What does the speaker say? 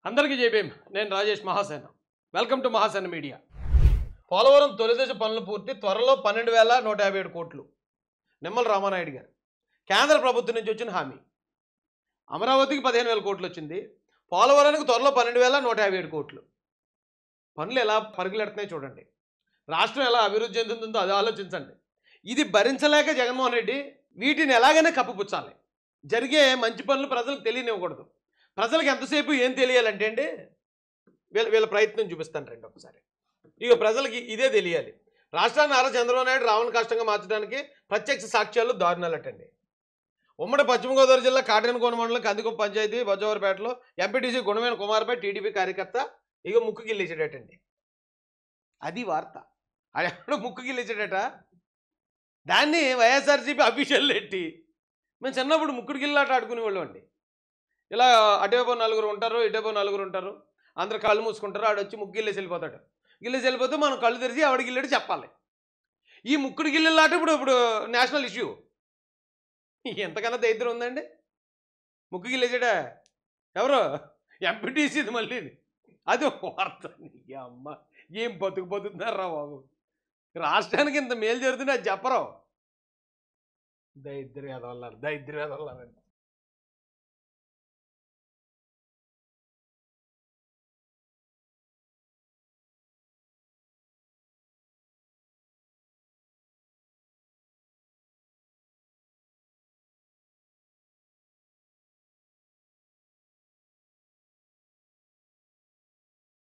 అందరికీ జైభీమ్. నేను Rajesh Mahasena. Welcome to Mahasena media. Polavaram తొలిదశ పనులు పూర్తి, త్వరలో 12,157 కోట్లు. నిమ్మల రామానాయుడు గారు. కేంద్ర ప్రభుత్వం నుంచి వచ్చిన హామీ. అమరావతికి 15,000 కోట్లు వచ్చింది, పోలవరానికి త్వరలో 12,157 కోట్లు. పనులు ఎలా పరుగులెడుతున్నాయి చూడండి. రాష్ట్రం ఎలా అభివృద్ధి చెందుతుందో అది ఆలోచించండి. ఇది భరించలేక జగన్మోహన్ రెడ్డి వీటిని ఎలాగైనా కప్పిపుచ్చాలి. జరిగే మంచి పనులు ప్రజలకు తెలియనివ్వకూడదు. ప్రజలకు ఎంతసేపు ఏం తెలియాలంటే అండి, వీళ్ళ ప్రయత్నం చూపిస్తాను రండి ఒకసారి. ఇక ప్రజలకి ఇదే తెలియాలి. రాష్ట్రాన్ని నారా చంద్రబాబు నాయుడు రావణ కష్టంగా మార్చడానికి ప్రత్యక్ష సాక్ష్యాలు దారుణాలటండి. ఉమ్మడి పశ్చిమ గోదావరి జిల్లా కాటేనకోన మండలం కందికొప్ప పంచాయతీ బొజ్జవరపేటలో ఎంపీటీసీ గుణమైన కుమార్పై టీడీపీ కార్యకర్త ఇక ముక్కు గిల్లేసాడటండి. అది వార్త. అది ఎప్పుడు ముక్కు గిల్లేసాడట. దాన్ని వైఎస్ఆర్సీపీ అఫీషియల్ ఎట్టి మేము చిన్నప్పుడు ముక్కుడు గిల్లాట ఆడుకునేవాళ్ళం అండి. ఇలా అటేపో నలుగురు ఉంటారు, ఇటేపో నలుగురు ఉంటారు, అందరు కళ్ళు మూసుకుంటారు, ఆడు వచ్చి ముక్కు గిల్లేసి వెళ్ళిపోతాడు. గిల్లేసి వెళ్ళిపోతే మనం కళ్ళు తెరిచి ఆవిడ గిల్లాడు చెప్పాలి. ఈ ముక్కుడు గిల్లెలాట ఇప్పుడు నేషనల్ ఇష్యూ. ఎంతకన్నా దరిద్రం ఉందండి. ముక్కు గిల్లేసాడా ఎవరు? ఎంపీటీసీది మళ్ళీ. అది వార్త. అమ్మ ఏం బతుకుతున్నారా బాబు. రాష్ట్రానికి ఇంత మేలు జరుగుతుంది, అది చెప్పరు. దరిద్రం ఎదవల్లారు.